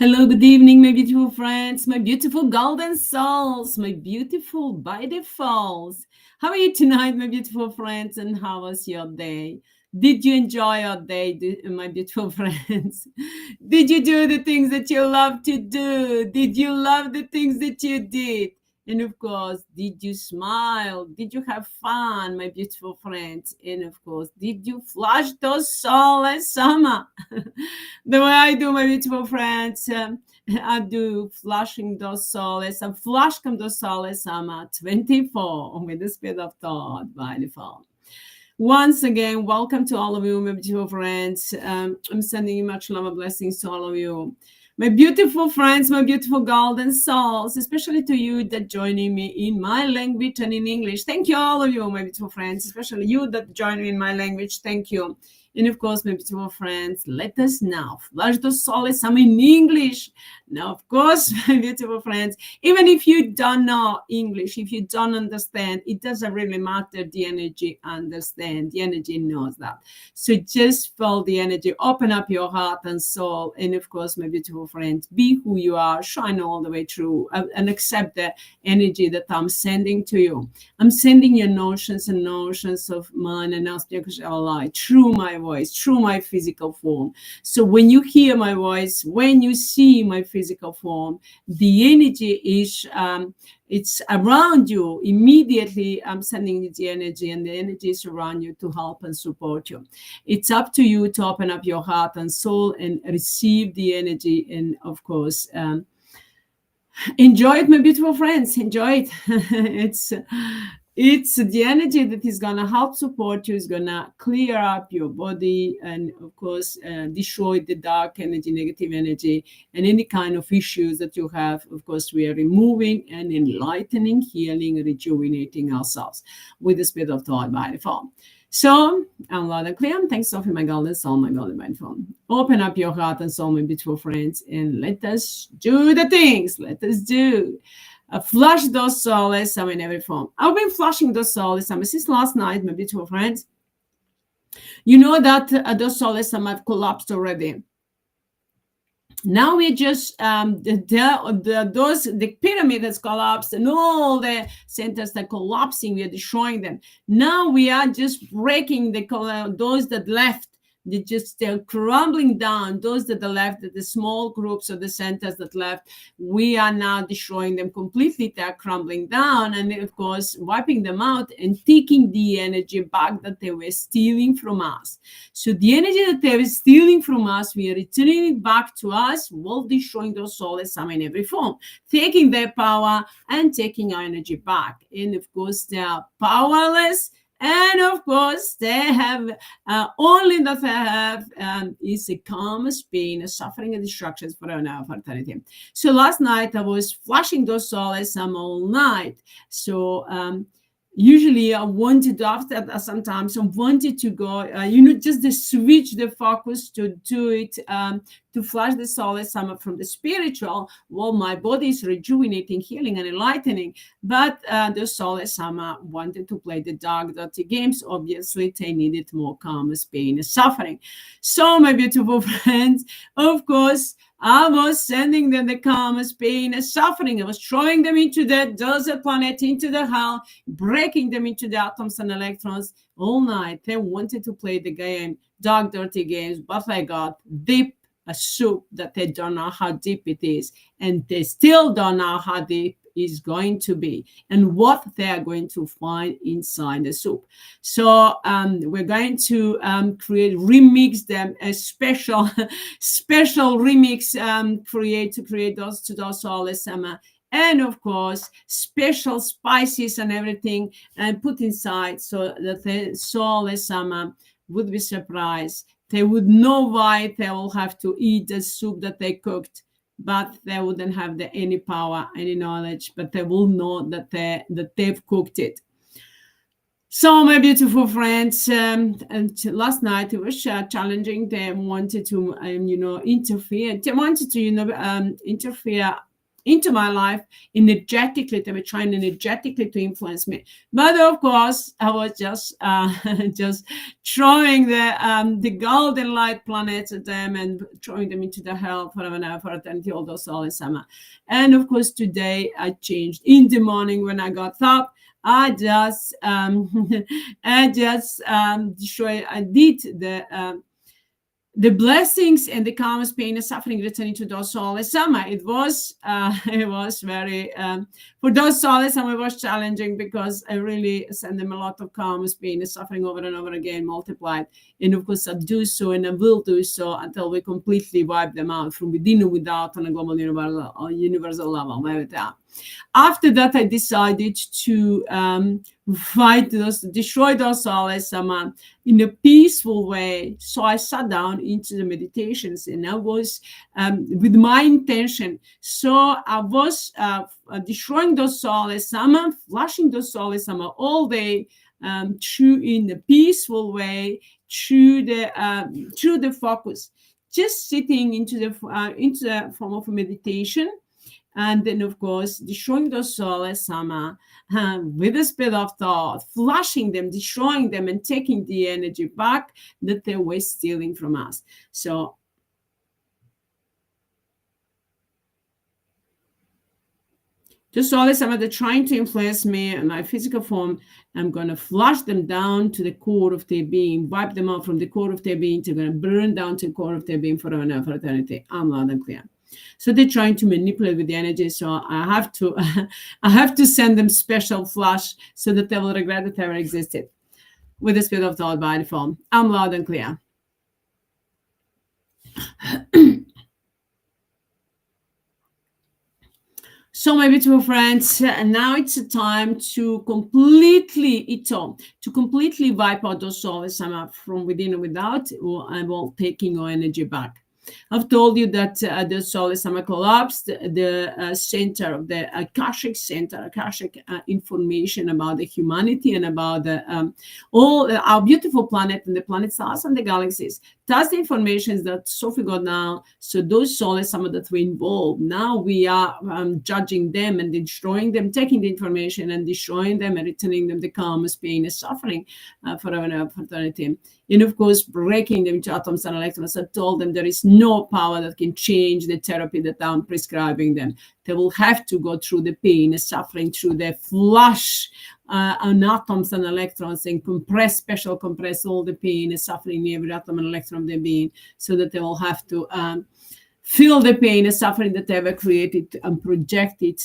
Hello, good evening, my beautiful friends, my beautiful golden souls, my beautiful by defaults. How are you tonight, my beautiful friends, and how was your day? Did you enjoy your day, my beautiful friends? Did you do the things that you love to do? Did you love the things that you did? And of course, did you smile? Did you have fun, my beautiful friends? And of course, did you flush those soulless summer? The way I do, my beautiful friends, I do flushing those souls and flushing those souls. I'm at 24 with the speed of thought by default. Once again, welcome to all of you, my beautiful friends. I'm sending you much love and blessings to all of you. My beautiful friends, my beautiful golden souls, especially to you that joining me in my language and in English. Thank you, all of you, my beautiful friends, especially you that join me in my language. Thank you. And of course, my beautiful friends, let us now flush the souls. I'm in English. Now, of course, my beautiful friends, even if you don't know English, if you don't understand, it doesn't really matter. The energy understand. The energy knows that. So just feel the energy, open up your heart and soul. And of course, my beautiful friends, be who you are, shine all the way through, and accept the energy that I'm sending to you. I'm sending you notions and notions of mine and light through my voice, through my physical form. So when you hear my voice, when you see my physical form, the energy is it's around you. Immediately I'm sending you the energy, and the energy is around you to help and support you. It's up to you to open up your heart and soul and receive the energy, and of course enjoy it, my beautiful friends. Enjoy it. It's the energy that is going to help support you, is going to clear up your body, and of course destroy the dark energy, negative energy, and any kind of issues that you have. Of course, we are removing and enlightening, healing, rejuvenating ourselves with the spirit of thought by default. So I'm loud and clear. Thanks, Sophie, my golden soul, my golden mindful. Open up your heart and soul, my beautiful friends, and let us do the things. Let us do. Flush those souls in every form. I've been flushing those souls since last night, my beautiful friends. You know that those souls have collapsed already. Now we just the pyramid has collapsed, and all the centers that are collapsing, we are destroying them. Now we are just breaking those that left. They're crumbling down. Those that are left, the small groups of the centers that left, we are now destroying them completely. They're crumbling down, and of course wiping them out and taking the energy back that they were stealing from us. So the energy that they were stealing from us, we are returning it back to us while destroying those souls in every form, taking their power and taking our energy back. And of course they are powerless. And of course, they have only that they have is a karma, pain, suffering, and destructions for eternity. So last night I was flushing those souls all night. So usually I wanted to, after that, sometimes I wanted to go, just to switch the focus to do it, to flush the souls from the spiritual, while my body is rejuvenating, healing, and enlightening. But the souls wanted to play the dark, dirty games. Obviously, they needed more karma, pain, and suffering. So, my beautiful friends, of course, I was sending them the karma, pain, and suffering. I was throwing them into the desert planet, into the hell, breaking them into the atoms and electrons all night. They wanted to play the game, dark, dirty games, but I got deep a soup that they don't know how deep it is, and they still don't know how deep is going to be and what they are going to find inside the soup. So we're going to remix them, a special remix, create those souls, and of course special spices and everything, and put inside, so that the souls would be surprised. They would know why they will have to eat the soup that they cooked, but they wouldn't have any power, any knowledge, but they will know that they've cooked it. So, my beautiful friends, and last night it was challenging. They wanted to, interfere. They wanted to, interfere into my life energetically. They were trying energetically to influence me, but of course I was just just throwing the golden light planets at them and throwing them into the hell forever and ever until all those Souless Amma. And of course today I changed. In the morning when I got up, I just destroy. I did the blessings and the calmness, pain, and suffering returning to those Souless Amma. It was it was very for those Souless Amma, it was challenging because I really sent them a lot of calmness, pain, and suffering over and over again, multiplied. And of course, I do so, and I will do so until we completely wipe them out from within and without on a global universal level. After that, I decided to fight those, destroy those Souless Amma in a peaceful way. So I sat down into the meditations, and I was with my intention. So I was destroying those Souless Amma, flushing those Souless Amma all day, through in a peaceful way, through the focus, just sitting into the form of a meditation. And then, of course, destroying those Souless Amma with the speed of thought, flushing them, destroying them, and taking the energy back that they were stealing from us. So the Souless Amma, they're trying to influence me and my physical form. I'm going to flush them down to the core of their being, wipe them out from the core of their being. They're going to burn down to the core of their being forever and ever, eternity. I'm loud and clear. So they're trying to manipulate with the energy. So I have to, I have to send them special flush so that they will regret that they ever existed with the spirit of thought by default. I'm loud and clear. So, my beautiful friends, now it's a time to completely wipe out those Souless Amma from within and without, while taking your energy back. I've told you that the Souless Amma collapsed, the center of the Akashic center, Akashic information about the humanity and about all our beautiful planet and the planet stars and the galaxies. That's the information that Sophie got now. So those Souless Amma that were involved, now we are judging them and destroying them, taking the information and destroying them and returning them the calmness, pain, and suffering forever and ever, for eternity. And of course, breaking them into atoms and electrons. I told them there is no power that can change the therapy that I'm prescribing them. They will have to go through the pain and suffering, through the flush on atoms and electrons, and compress all the pain and suffering in every atom and electron of their being, so that they will have to feel the pain and suffering that they ever created and project it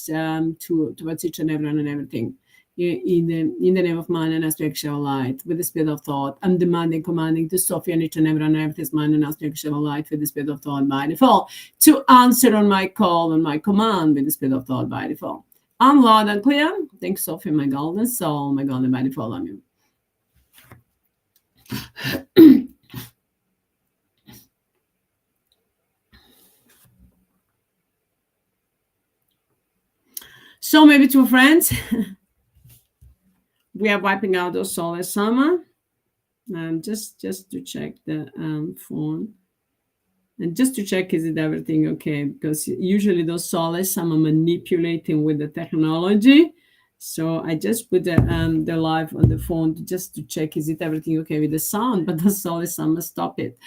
towards each and everyone and everything. In the name of mind and aspectual light, with the speed of thought, I'm demanding, commanding to Sophie and each and every one of this mind and aspectual light with the speed of thought by default, to answer on my call and my command with the speed of thought by default. I'm loud and clear. Thanks, Sophie, my golden soul, my golden by default on you. So, maybe two friends. We are wiping out those Souless Amma. Just to check the phone. And just to check, is it everything okay? Because usually those Souless Amma manipulating with the technology. So I just put the live on the phone just to check, is it everything okay with the sound? But the Souless Amma stop it.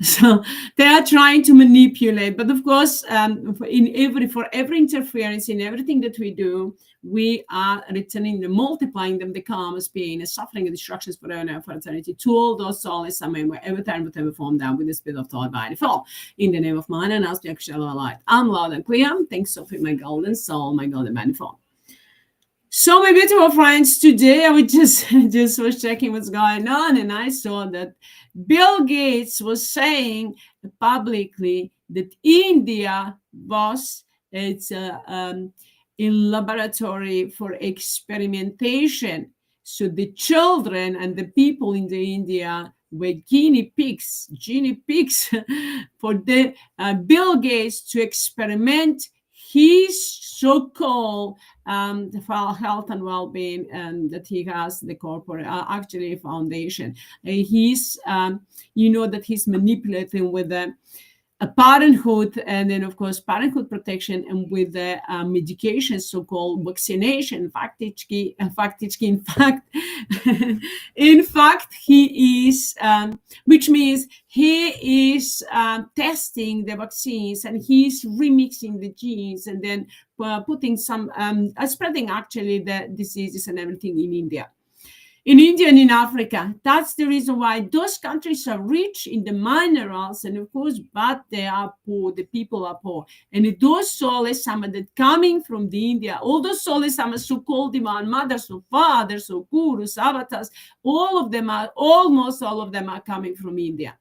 So they are trying to manipulate. But of course, for every interference in everything that we do, we are returning them, multiplying them, the calmness, pain, and suffering and destructions forever and ever, for eternity, to all those Souless Amma, wherever time, whatever form, down with the spirit of thought by default. In the name of mine and aspectual light, I'm loud and clear. Thanks, Sophie, my golden soul, my golden by default. So, my beautiful friends, today I was just was checking what's going on, and I saw that Bill Gates was saying publicly that India was a laboratory for experimentation. So the children and the people in the India were guinea pigs for the Bill Gates to experiment his so-called health and well-being, that he has the corporate, actually foundation. He's, that he's manipulating with the parenthood, and then of course parenthood protection, and with the medication, so-called vaccination. In fact, in fact, he is, which means he is testing the vaccines, and he's remixing the genes, and then putting some spreading actually the diseases and everything in India. In India and in Africa. That's the reason why those countries are rich in the minerals, and of course, but they are poor, the people are poor. And those Souless Amma that coming from the India, all those Souless Amma, so-called divine mothers or fathers or gurus, avatars, almost all of them are coming from India.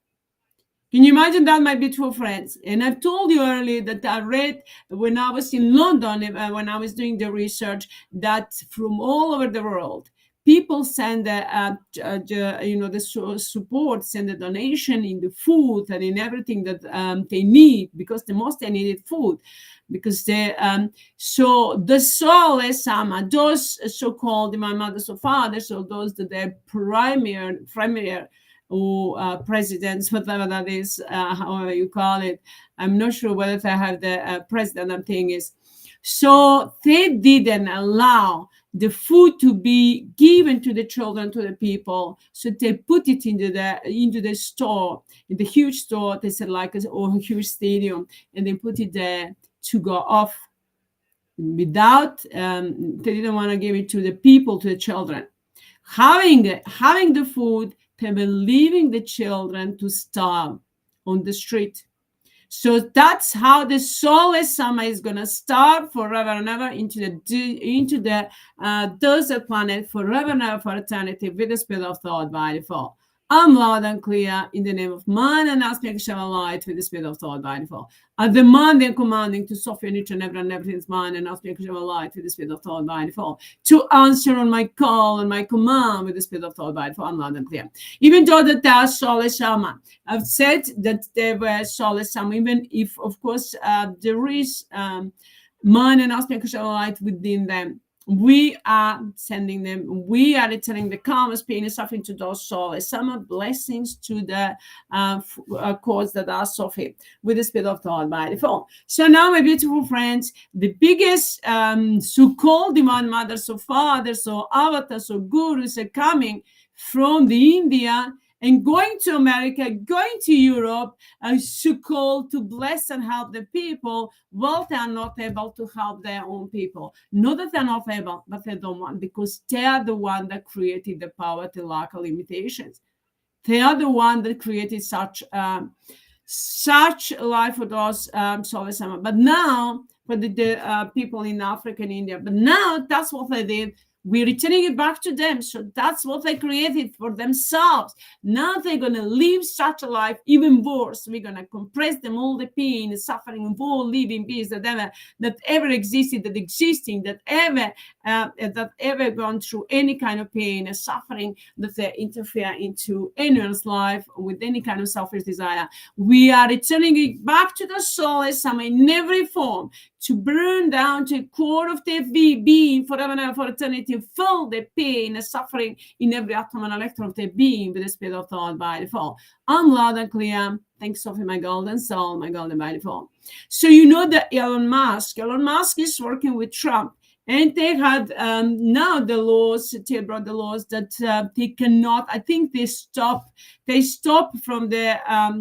Can you imagine that, my beautiful friends? And I've told you earlier that I read when I was in London, when I was doing the research, that from all over the world, people send the support, send the donation in the food and in everything that they need, because the most they needed food, because they so the Souless Amma, those so-called my mothers or fathers, or those that they're premier or presidents, whatever that is, however you call it. I'm not sure whether they have the president thing is. So they didn't allow the food to be given to the children, to the people. So they put it into the store, in the huge store, they said, like, or a huge stadium, and they put it there to go off without, they didn't want to give it to the people, to the children. Having the food, they were leaving the children to starve on the street. So that's how the Souless Amma is going to starve forever and ever into the desert planet forever and ever, for eternity, with the spirit of thought by default. I'm loud and clear in the name of man and aspect shall light with the spirit of thought by default. I demand and commanding to Sophie and each and everything's mind and aspect shall light with the spirit of thought by default. To answer on my call and my command with the spirit of thought by default. I'm loud and clear. Even though that they are Souless Amma, I've said that they were Souless Amma, even if, of course, there is mind and aspect shall light within them. We are sending them, we are returning the karmas, pain, and suffering to those Souless Amma, blessings to the cause that are Sophie, with the spirit of thought by default. So now, my beautiful friends, the biggest so-called divine mothers or fathers or avatars or gurus are coming from the India and going to America, going to Europe, so-called to bless and help the people. Well, they are not able to help their own people. Not that they're not able, but they don't want, because they are the one that created the power to lack of limitations. They are the one that created such life for those Souless Amma. But now, for the people in Africa and India, but now that's what they did. We're returning it back to them. So that's what they created for themselves. Now they're going to live such a life even worse. We're going to compress them all the pain, the suffering of all living beings that ever existed, that ever gone through any kind of pain and suffering, that they interfere into anyone's life with any kind of selfish desire. We are returning it back to the Souless Amma in every form, to burn down to the core of their being forever and ever, for eternity, fill the pain and suffering in every atom and electron of their being with the spirit of thought by default. I'm loud and clear. Thanks, Sophie, my golden soul, my golden by default. So you know that Elon Musk is working with Trump. And they had now the laws, they brought the laws that they cannot, I think they stop from the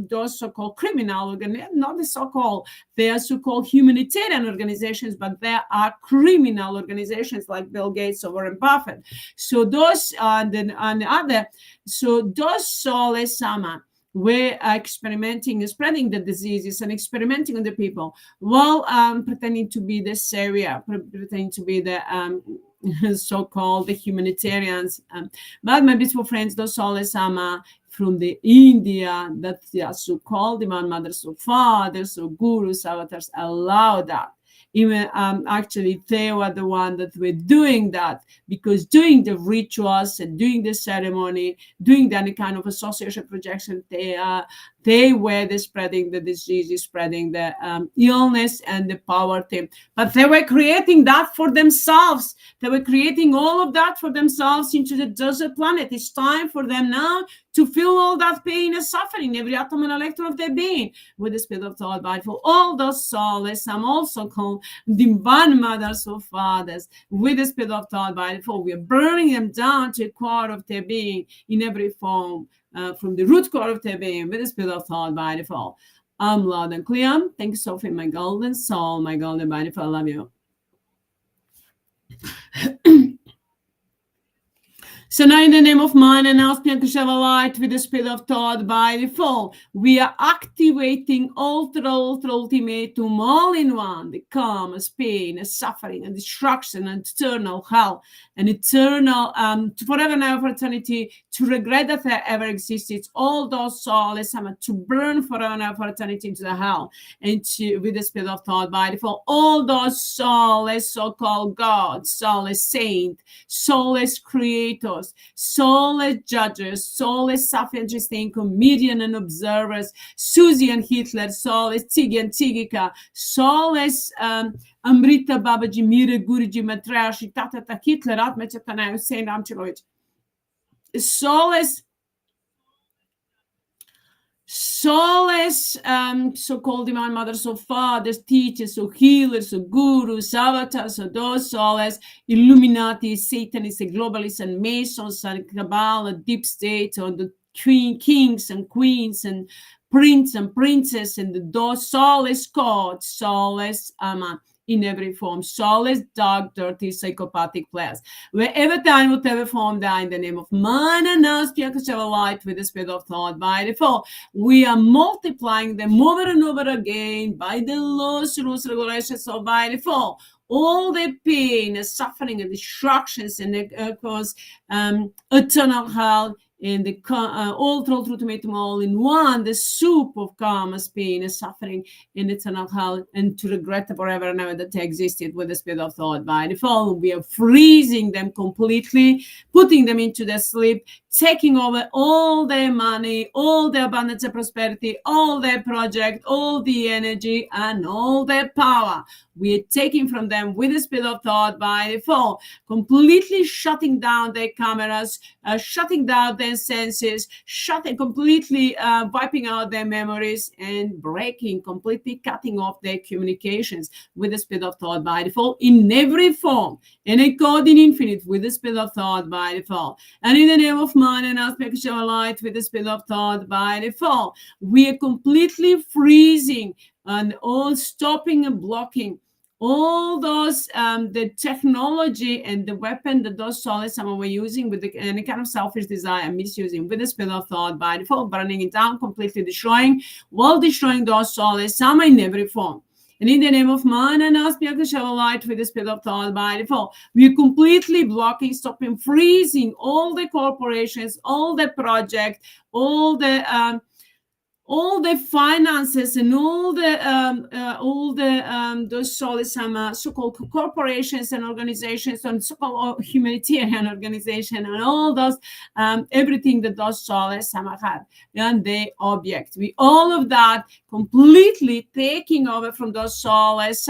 those so-called criminal organizations, not the so-called, they are so-called humanitarian organizations, but they are criminal organizations like Bill Gates or Warren Buffett. So those those Souless Amma were experimenting and spreading the diseases and experimenting on the people, while pretending to be the savior, pretending to be the so-called the humanitarians. But my beautiful friends, those Souless Amma from the India, that they are so-called divine mothers or fathers or gurus, avatars, allow that. Even actually they were the one that were doing that, because doing the rituals and doing the ceremony, doing any kind of association projection, they They were the spreading the disease, spreading the illness and the poverty. But they were creating that for themselves. They were creating all of that for themselves into the desert planet. It's time for them now to feel all that pain and suffering, every atom and electron of their being, with the Spirit of thought, by for all those souls, I'm also called divine mothers or fathers, with the Spirit of thought, by for we are burning them down to the core of their being in every form, from the root core of their being, with the Spirit of thought, by default. I'm loud and clear. Thank you, Sophie, my golden soul, my golden body, for I love you. So now in the name of mine and now light with the Spirit of thought by default, we are activating ultimatum all in one, the karmas, pain, and suffering, and destruction, and eternal hell, and eternal, forever and ever eternity, to regret that there ever existed, all those souls to burn forever and ever eternity into the hell, and to, with the Spirit of thought by default, all those souls, so-called gods, soulless saints, soulless creators, soulless judges, soulless self-interesting comedian and observers, Susie and Hitler, soulless Tiggy and Tigika, soulless Amrita Babaji, Mira Guruji, Matrashi, Tata Hitler, Atmachatana, Hussein Amchilovich, soulless so-called divine mothers, so fathers, teachers, so healers, so gurus, avatars, so those souls, Illuminati, Satanists, globalists, and Masons, and Kabbalah, deep state, or the kings and queens, and prince and princess, and those soulless gods, soulless Amma, in every form, soulless, dark, dirty, psychopathic players. Wherever time, whatever form, die in the name of man and us, light with the Spirit of thought by default. We are multiplying them over and over again by the laws, rules, regulations of by default. All the pain and suffering and destructions and cause eternal hell, in the ultimatum all in one, the soup of karma's pain and suffering in eternal hell, and to regret forever and ever that they existed with the Spirit of thought by default. We are freezing them completely, putting them into their sleep, taking over all their money, all their abundance and prosperity, all their project, all the energy, and all their power. We are taking from them with the Spirit of thought by default, completely shutting down their cameras, shutting down their senses, completely wiping out their memories, and breaking, completely cutting off their communications with the Spirit of thought by default in every form, and a God in infinite with the Spirit of thought by default. And in the name of man and aspect of light with the Spirit of thought by default, we are completely freezing and all stopping and blocking all those the technology and the weapon that those souls were using with any kind of selfish desire and misusing with the Spirit of thought by default, burning it down, completely destroying, while destroying those souls in every form. And in the name of man and us, light with the Spirit of thought by default, we're completely blocking, stopping, freezing all the corporations, all the projects, all the finances, and all the those so-called corporations and organizations, and so-called humanitarian organization, and all those everything that those souls have, and the object. We all of that completely taking over from those souls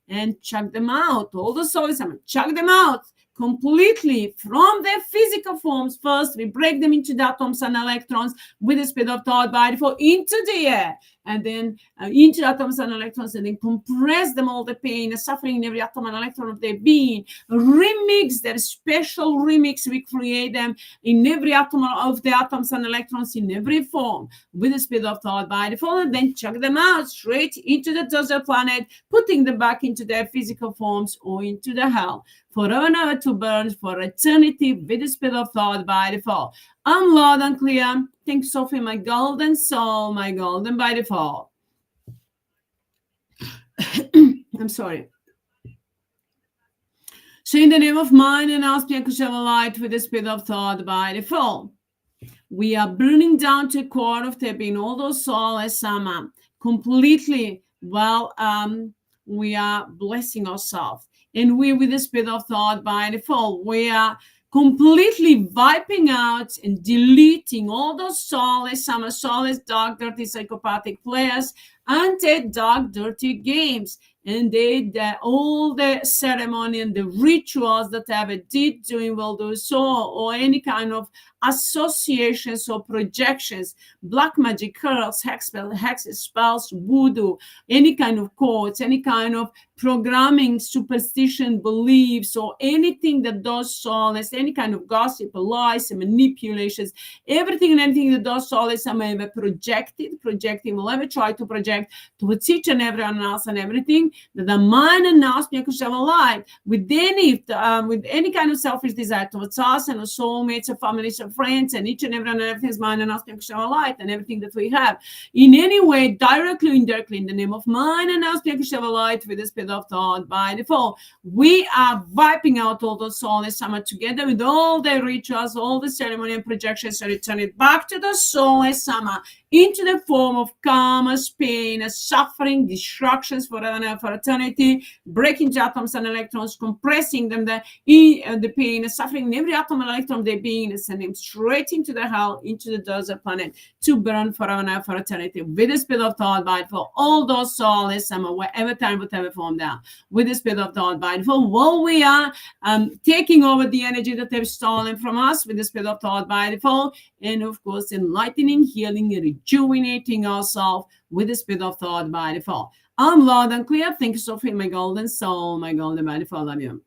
and chuck them out. All the souls chuck them out completely from their physical forms. First, we break them into the atoms and electrons with the Spirit of thought by default into the air, and then into the atoms and electrons, and then compress them, all the pain and suffering in every atom and electron of their being. Remix their special remix. We create them in every atom of the atoms and electrons in every form with the Spirit of thought by default, and then chuck them out straight into the desert planet, putting them back into their physical forms or into the hell, forever and ever to burn for eternity with the Spirit of thought by default. I'm loud and clear. Thanks, Sophie, my golden soul, my golden by default. I'm sorry. So in the name of mine and asking light with the Spirit of thought by default, we are burning down to the core of their being, all those souls completely. Well, we are blessing ourselves. And we, with the Spirit of thought by default, we are completely wiping out and deleting all those soulless, some soulless, dark, dirty, psychopathic players and the dark, dirty games. And all the ceremony and the rituals that ever did doing will do so, or any kind of associations or projections, black magic, curls, hexes, spells, voodoo, any kind of codes, any kind of programming, superstition, beliefs, or anything that does soulless, any kind of gossip, lies, and manipulations, everything and anything that does soulless, I'm ever projecting, will ever try to project towards each and everyone else and everything that the mind and us could have a light with any kind of selfish desire towards us and our soulmates, our families, our friends, and each and everyone and everything's mind and us could have a light and everything that we have in any way, directly or indirectly, in the name of mind and us could have a light with the spirit of thought by default. We are wiping out all those soulless Amma together with all the rituals, all the ceremony and projections, and return it back to the soulless Amma into the form of karmas, pain, suffering, destructions forever and ever, for eternity, breaking atoms and electrons, compressing them, the pain, suffering in every atom and electron of their being, and sending them straight into the hell, into the desert planet, to burn forever and ever, for eternity, with the spirit of thought by for all those soulless Amma, wherever time, whatever form down, with the spirit of thought by for while we are taking over the energy that they've stolen from us, with the spirit of thought by default, and of course enlightening, healing, and rejuvenating ourselves with the spirit of thought by default. I'm loud and clear. Thank you, Sophie, my golden soul, my golden by default. Love you.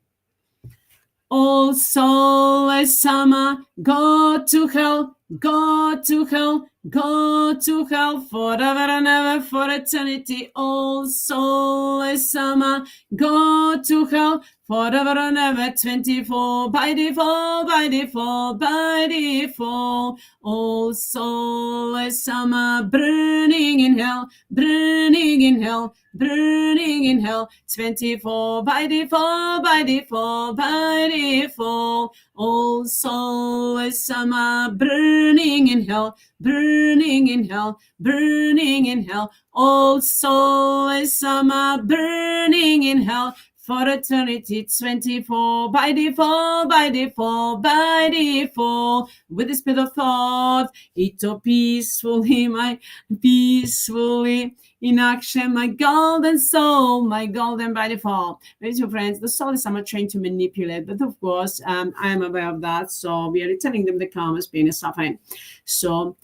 All soulless Amma, go to hell, go to hell, go to hell forever and ever, for eternity. All soulless Amma, go to hell forever and ever, 24 by default, by default, by default. All soulless Amma, burning in hell, burning in hell, burning in hell, 24 by default, by default, by default. All soulless Amma, burning in hell, burning in hell, burning in hell. All soulless Amma, burning in hell for eternity, 24 by default, by default, by default, with the spirit of thought, HEATRT peacefully, my peacefully in action, my golden soul, my golden by default. Ladies and friends, the soul is somewhat trained to manipulate, but of course, I am aware of that, so we are returning them the karmas, pain, and suffering. So,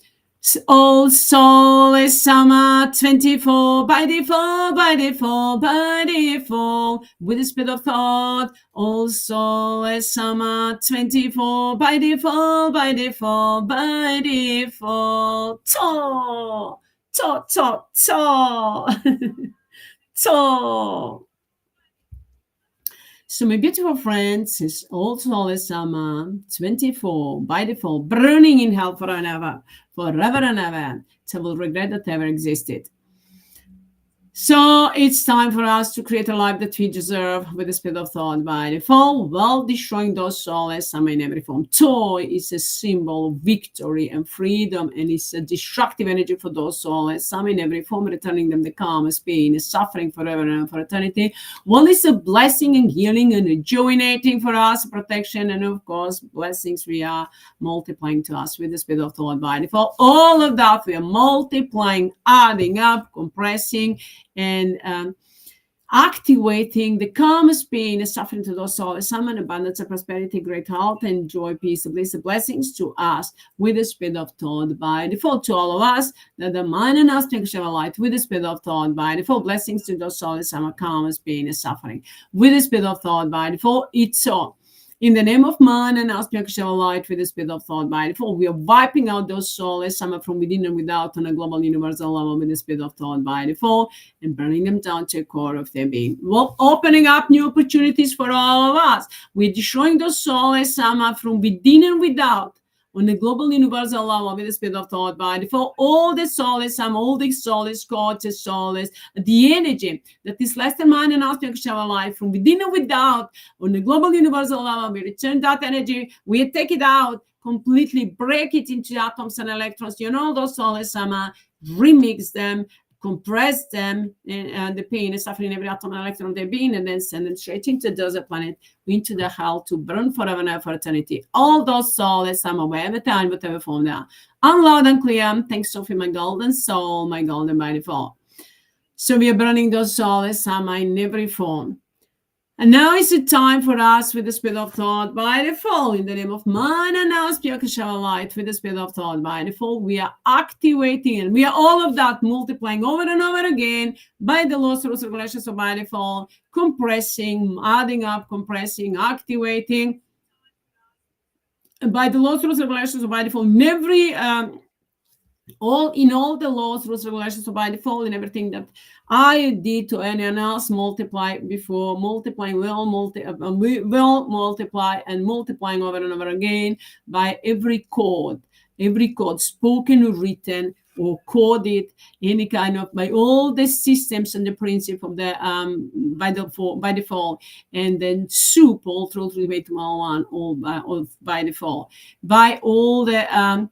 all soulless Amma, 24 by default, by default, by default, with the spirit of thought. All soulless Amma, 24 by default, by default, by default. To, to, to, to, to. So my beautiful friends, is all soulless Amma, 24 by default, burning in hell forever and ever, forever and ever, till we'll regret that ever existed. So it's time for us to create a life that we deserve with the spirit of thought by default, while destroying those soulless Amma in every form. Toy is a symbol of victory and freedom, and it's a destructive energy for those soulless Amma in every form, returning them the karmas, pain, suffering forever and for eternity. One is a blessing and healing and rejuvenating for us, protection, and of course, blessings we are multiplying to us with the spirit of thought by default. All of that we are multiplying, adding up, compressing, and activating the calmest pain and suffering to those souls, summon abundance of prosperity, great health, and joy, peace, bliss, blessings to us with the spirit of thought by default. To all of us, that the mind and us can share a light with the spirit of thought by default. Blessings to those souls, summon calmest pain and suffering with the spirit of thought by default. It's so. In the name of man and us, share a light with the spirit of thought by default. We are wiping out those souls, some from within and without, on a global universal level with the spirit of thought by default, and burning them down to the core of their being. We're opening up new opportunities for all of us. We're destroying those souls, some from within and without, on the global universal level with the spirit of thought by default. All the souls, all the souls, conscious souls, the energy that is less than man and us can share a life from within and without, on the global universal level, we return that energy, we take it out, completely break it into atoms and electrons, those souls, remix them, compress them, and the pain and suffering, every atom and electron of their being, and then send them straight into the desert planet, into the hell, to burn forever and ever for eternity. All those souls, I'm aware of the time, whatever form they are. I'm loud and clear. Thanks, Sophie, my golden soul, my golden by default. So we are burning those souls, Amma, in every form. And now is the time for us with the Spirit of Thought by default. In the name of Man and now Spirit of Light with the Spirit of Thought by default. We are activating, and we are all of that multiplying over and over again by the laws, rules, regulations of by default, compressing, adding up, compressing, activating. And by the laws, rules, regulations of by default, in every all the laws, rules, regulations of by default, and everything that I did to anyone else, multiply before, multiplying will multiply, and multiplying over and over again by every code spoken or written or coded, any kind of, by all the systems and the principle of the by default, and then soup all through the way to one, all by default, by all the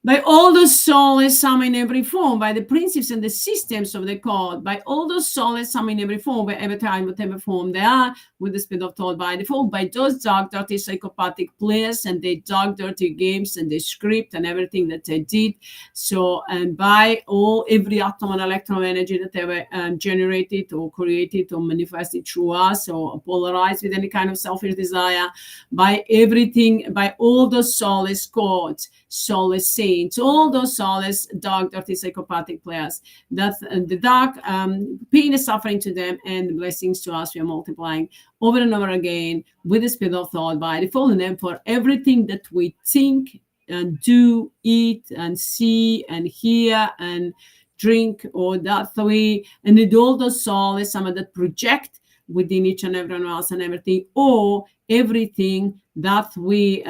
by all those souls, some in every form, by the principles and the systems of the code, by all those souls, some in every form, wherever time, whatever form they are, with the Spirit of Thought by default, by those dark, dirty, psychopathic players and the dark, dirty games and the script and everything that they did. So, and by every atom and electron of energy that they were generated or created or manifested through us or polarized with any kind of selfish desire, by everything, by all those soulless codes, soulless saints, all those soulless, dark, dirty, psychopathic players, that the dark pain is suffering to them, and the blessings to us we are multiplying over and over again with the Spirit of Thought by default. And then for everything that we think and do, eat and see and hear and drink, or that we, and with all those souls, some of that project within each and everyone else and everything, or everything that we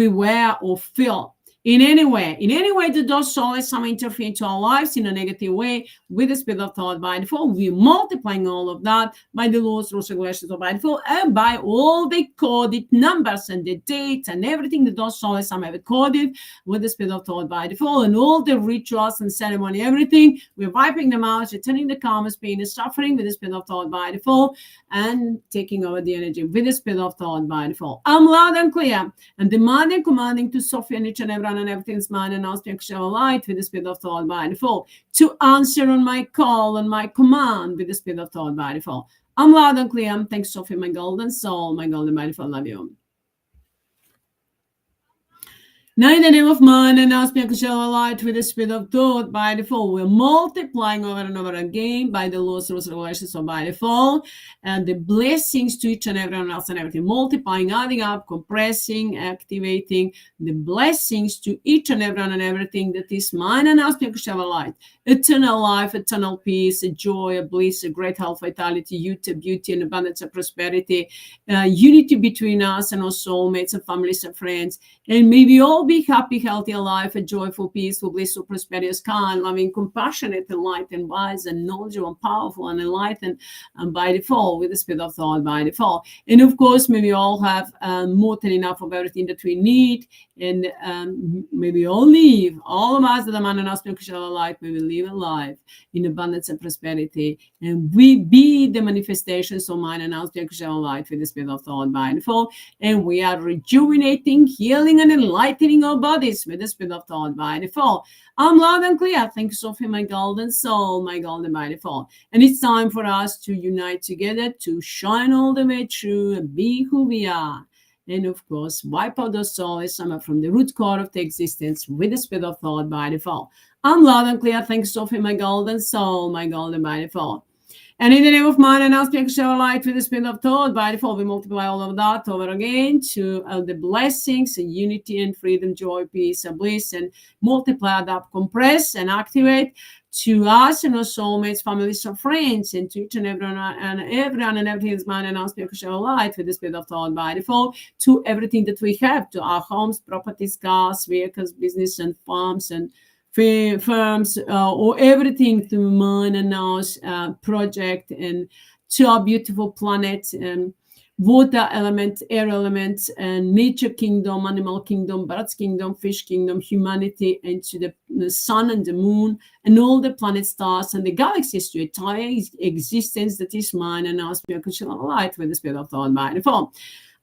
wear or feel in any way that those souls some interfere into our lives in a negative way with the Spirit of Thought by default. We're multiplying all of that by the laws, rules, regulations of by default, and by all the coded numbers and the dates and everything that those souls some have coded with the Spirit of Thought by default, and all the rituals and ceremony, everything. We're wiping them out, returning the karmas, pain, and suffering with the Spirit of Thought by default, and taking over the energy with the Spirit of Thought by default. I'm loud and clear, and demanding, commanding to Sophie and each and everyone and everything's mine, and I'll speak show light with the Spirit of Thought by default, to answer on my call and my command with the Spirit of Thought by default. I'm loud and clear. Thanks, Sophie, my golden soul, my golden by default. Love you. Now, in the name of Man, and now speak show light with the Spirit of Thought by default. We're multiplying over and over again by the laws, rules, regulations of by default, and the blessings to each and everyone else and everything. Multiplying, adding up, compressing, activating the blessings to each and everyone and everything that is mine, and now speak show light. Eternal life, eternal peace, a joy, a bliss, a great health, vitality, youth, beauty, and abundance of prosperity, unity between us and our soulmates and families and friends, and may we all be happy, healthy, alive, a joyful, peaceful, blissful, prosperous, kind, loving, compassionate, enlightened, wise, and knowledgeable, and powerful, and enlightened, and by default, with the Spirit of Thought by default. And of course, may we all have more than enough of everything that we need, and may we all live, all of us that are man and us, life, may we live a life in abundance and prosperity, and we be the manifestations of mine and us, life with the Spirit of Thought by default, and we are rejuvenating, healing, and enlightening our bodies with the Spirit of Thought by default. I'm loud and clear. Thank you, Sophie, my golden soul, my golden by default. And it's time for us to unite together to shine all the way through and be who we are. And of course, wipe out those souls from the root core of the existence with the Spirit of Thought by default. I'm loud and clear. Thanks, Sophie, my golden soul, my golden by default. And in the name of Man, and now speak show light with the Spirit of Thought by default, we multiply all of that over again to the blessings and unity and freedom, joy, peace, and bliss, and multiply that, compress and activate to us and our soulmates, families, and friends, and to each and everyone and everything is mine, and now speak show light with the Spirit of Thought by default to everything that we have, to our homes, properties, cars, vehicles, business, and farms, and firms, or everything to mine and ours project, and to our beautiful planet, and water element, air element, and nature kingdom, animal kingdom, birds kingdom, fish kingdom, humanity, and to the sun and the moon, and all the planet stars and the galaxies, to entire existence that is mine and ours, unconditional light with the spirit of thought by the form.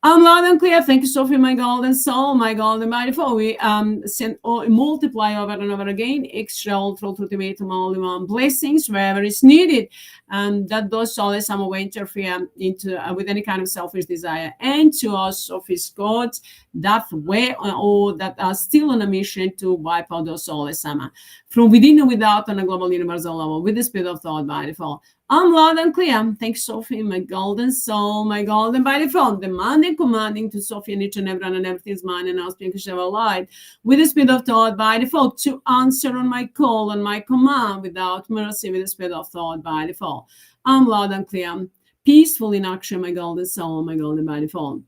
I'm loud and clear. Thank you, Sophie, my golden soul, my golden body. Before we send or multiply over and over again, extra ultra ultimatum all in one blessings wherever it's needed, and that those souls some will interfere into with any kind of selfish desire, and to us, Sophie's gods that way or that are still on a mission to wipe out those souls some from within and without on a global universal level with the spirit of thought by default. I'm loud and clear. Thanks, Sophie, my golden soul, my golden by default, demanding, commanding to Sophie and each and everyone and everything's mine and us being Shiva light with the spirit of thought by default to answer on my call and my command without mercy with the spirit of thought by default. I'm loud and clear. Peaceful in action, my golden soul, my golden by default.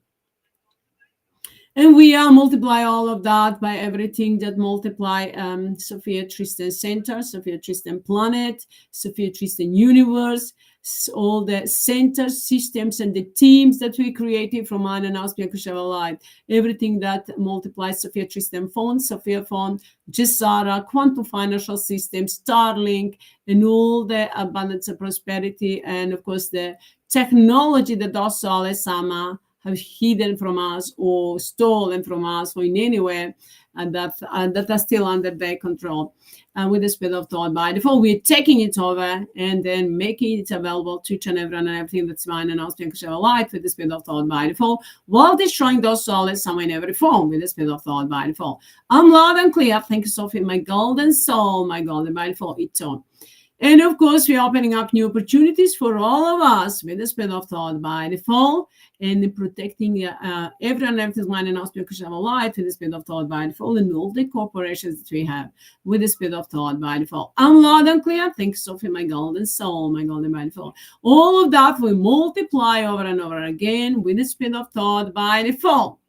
And we multiply all of that by everything that multiply Sophia Tristan Center, Sophia Tristan Planet, Sophia Tristan Universe, all the center systems and the teams that we created from mine and Aspia Kushava Light, everything that multiplies Sophia Tristan Phone, Sophia Phone, Jessara, Quantum Financial System, Starlink, and all the abundance and prosperity, and of course the technology that does Souless Amma have hidden from us or stolen from us or in any way, and that are still under their control. And with the spirit of thought by default, we're taking it over and then making it available to each and everyone and everything that's mine and us being share light with the spirit of thought by default, while destroying those souls some in every form with the spirit of thought by default. I'm loud and clear. Thank you, Sophie, my golden soul, my golden by default, it's on. And of course, we're opening up new opportunities for all of us with the spirit of thought by default, and protecting everyone, everything's mind and us because of light with the spirit of thought by default, and all the corporations that we have with the spirit of thought by default. I'm loud and clear. Thanks, Sophie, my golden soul, my golden by default. All of that will multiply over and over again with the spirit of thought by default.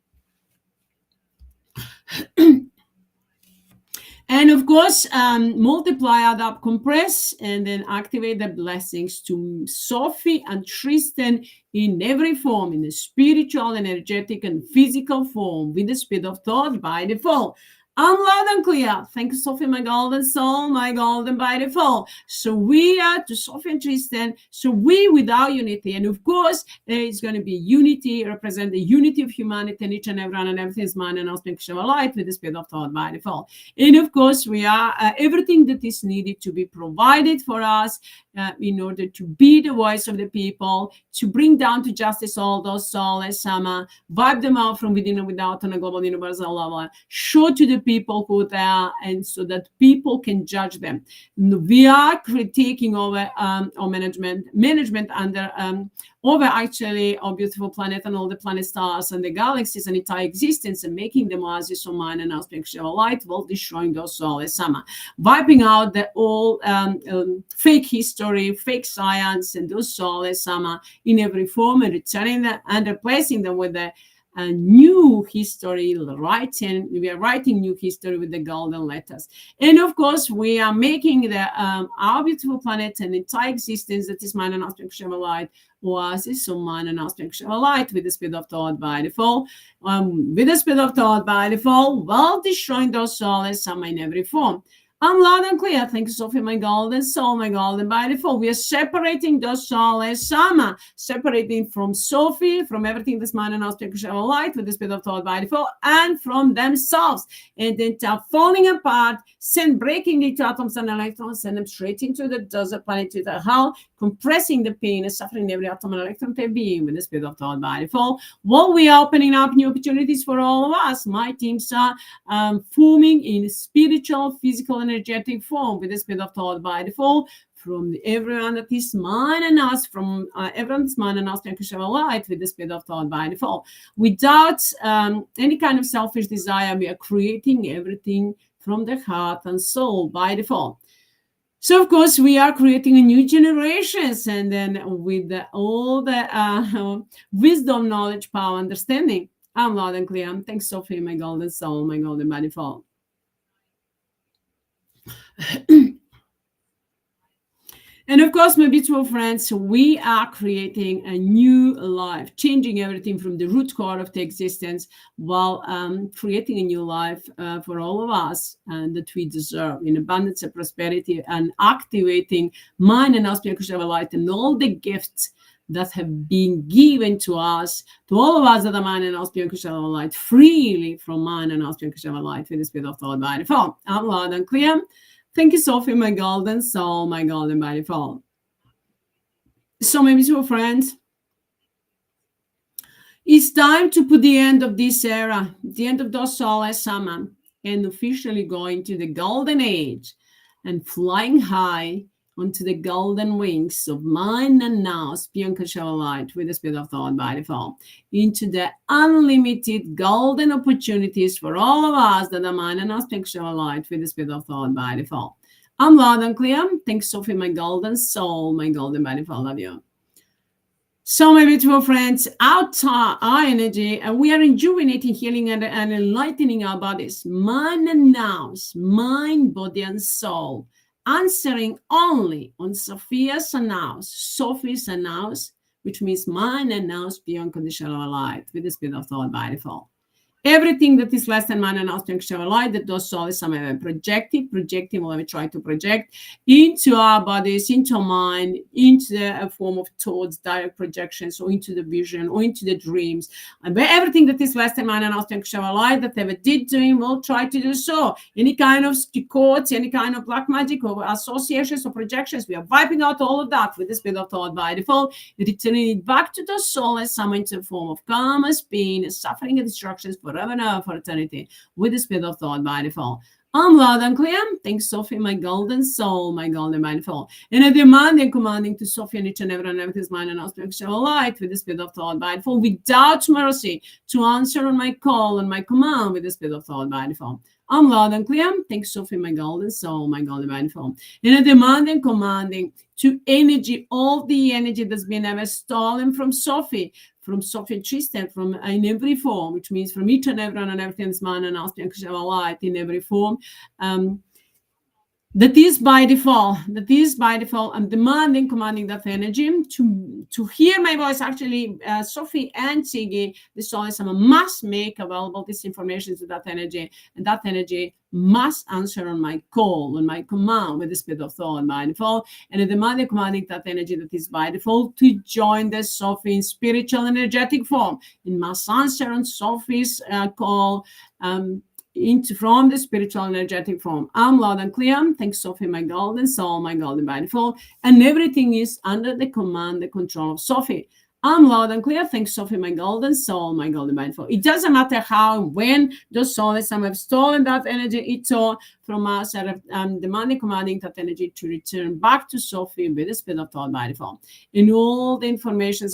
And of course, multiply, add up, compress, and then activate the blessings to Sophie and Tristan in every form, in the spiritual, energetic, and physical form, with the spirit of thought by default. I'm loud and clear. Thank you, Sophie, my golden soul, my golden by default. So we are to Sophie and Tristan. So we with our unity. And of course, it's going to be unity, represent the unity of humanity and each and everyone and everything is mine and us being show light with the spirit of thought by default. And of course, we are everything that is needed to be provided for us in order to be the voice of the people, to bring down to justice all those soulless Amma, wipe them out from within and without on a global universal level, show to the people who they are, and so that people can judge them. We are taking over our management under over actually our beautiful planet and all the planet stars and the galaxies and entire existence, and making them as so mine and us picture of light while destroying those souls summer, wiping out the all fake history, fake science, and those souls summer in every form, and returning them and replacing them with the new history writing. We are writing new history with the golden letters. And of course, we are making the our beautiful planet and entire existence that is mine and aspect of light oasis, so mine and aspect of light with the speed of thought by default, with the speed of thought by default, while destroying those souls some in every form. I'm loud and clear. Thank you, Sophie, my golden soul, my golden by default. We are separating those souls, Sama, separating from Sophie, from everything that's mine and aspect of light with the speed of thought by default, and from themselves. And then falling apart, breaking the atoms and electrons, send them straight into the desert planet, to the hell, compressing the pain and suffering every atom and electron per being with the speed of thought by default. While we are opening up new opportunities for all of us, my teams are forming in spiritual, physical, energetic form with the speed of thought by default, from everyone that is mine and us, from everyone that's mine and us, can share a light with the speed of thought by default. Without any kind of selfish desire, we are creating everything from the heart and soul by default. So, of course, we are creating a new generations, and then with all the wisdom, knowledge, power, understanding. I'm loud and clear. Thanks, Sophie, my golden soul, my golden by default. And of course, my beautiful friends, we are creating a new life, changing everything from the root core of the existence, while creating a new life for all of us that we deserve in abundance and prosperity, and activating mind and spiritual light and all the gifts that have been given to us, to all of us that are mind and spiritual light, freely from mind and spiritual light with the spirit of thought by the phone. I'm loud and clear. Thank you, Sophie, my golden soul, my golden body fall. So, my beautiful friends, it's time to put the end of this era, the end of those Souless Amma, and officially go into the golden age and flying high onto the golden wings of mind and now, spiritual light with the spirit of thought by the fall, into the unlimited golden opportunities for all of us that are mind and now, spiritual light with the spirit of thought by the fall. I'm loud and clear. Thanks, Sophie, my golden soul, my golden body fall. Love you. So, my beautiful friends, our energy, we are rejuvenating, healing, and enlightening our bodies, mind and nous, mind, body, and soul, answering only on Sophia's and nous, Sophie's and nous, which means mind and nous beyond conditional light with the spirit of thought by default. Everything that is less than mind and spiritual light, that those souls are projecting, will try to project into our bodies, into our mind, into a form of thoughts, direct projections, or into the vision, or into the dreams. And everything that is less than mind and spiritual light that ever did doing will try to do so. Any kind of courts, any kind of black magic or associations or projections, we are wiping out all of that with the spirit of thought by default, returning it back to the soul as some into a form of karma, pain, suffering, and destructions forever and for eternity with the spirit of thought by default. I'm loud and clear. Thanks, Sophie, my golden soul, my golden mindful. And I demand and commanding to Sophie and each and every one of his mind and spiritual light with the spirit of thought by default, without mercy, to answer on my call and my command with the spirit of thought by default. I'm loud and clear. Thanks, Sophie, my golden soul, my golden mindful. And I demand and commanding to energy, all the energy that's been ever stolen from Sophie and Tristan, from in every form, which means from each and everyone and everything's man and spiritual light in every form. That is by default. I'm demanding, commanding that energy to hear my voice. Actually, Sophie and Siggy, the Souless Amma, must make available this information to that energy, and that energy must answer on my call, on my command with the spirit of thought by default. And I'm demanding, commanding that energy that is by default to join the Sophie in spiritual energetic form. It must answer on Sophie's call. From the spiritual energetic form. I'm loud and clear. Thanks, Sophie, my golden soul, my golden body fall. And everything is under the command, the control of Sophie. I'm loud and clear. Thanks, Sophie, my golden soul, my golden mindful. It doesn't matter how and when those souls have stolen that energy, it's all from us. I'm demanding, commanding that energy to return back to Sophie with the spirit of thought by default. In all the information,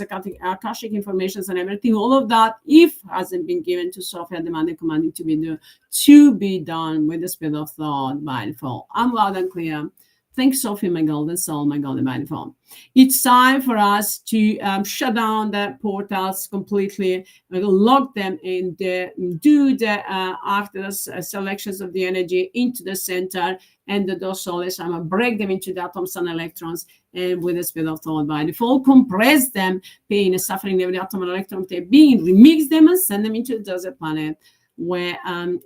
Akashic information and everything, all of that, if hasn't been given to Sophie, I'm demanding, commanding to be done with the spirit of thought by default. I'm loud and clear. Thanks, Sophie, my golden soul, my golden mindful. It's time for us to shut down the portals completely, lock them in, do the after selections of the energy into the center, and those souls, I'm going to break them into the atoms and electrons, and with the spirit of thought by default, compress them, pain and suffering, every atom and electron, being, remix them and send them into the desert planet, where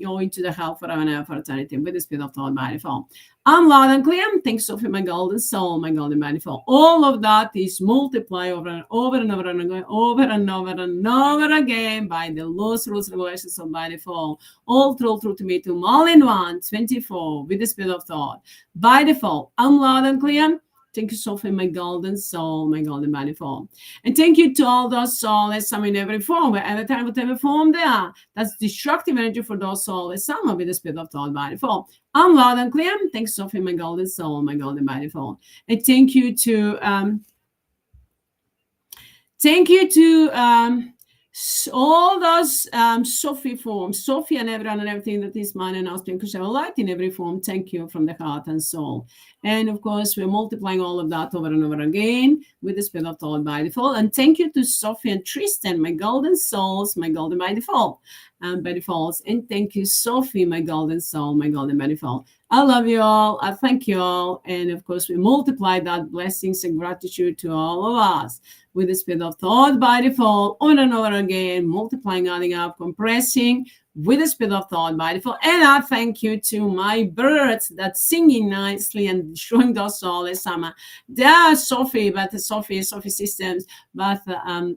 go into the hell forever and ever for eternity with the spirit of thought by default. I'm loud and clear. Thanks, Sophie, my golden soul, my golden manifold. All of that is multiplied over and over and over and over and over and over again by the laws, rules, regulations of by default. All through to me, to all in one, 24 with the spirit of thought. By default, I'm loud and clear. Thank you, Sophie, my golden soul, my golden manifold. And thank you to all those souls, some in every form, wherever time, whatever form they are. That's destructive energy for those souls, some with the spirit of thought manifold. I'm loud and clear. Thanks, Sophie, my golden soul, my golden manifold. And thank you to all those Sophie forms, Sophie and everyone and everything that is mine and asking Krishna light in every form. Thank you from the heart and soul. And of course, we're multiplying all of that over and over again with the spirit of thought by default. And thank you to Sophie and Tristan, my golden souls, my golden by default. By default. And thank you, Sophie, my golden soul, my golden by default. I love you all. I thank you all. And of course, we multiply that blessings and gratitude to all of us with the spirit of thought by default over and over again, multiplying, adding up, compressing with the spirit of thought by default. And I thank you to my birds that singing nicely and showing those Souless Amma. There, Sophie, but Sophie Systems, but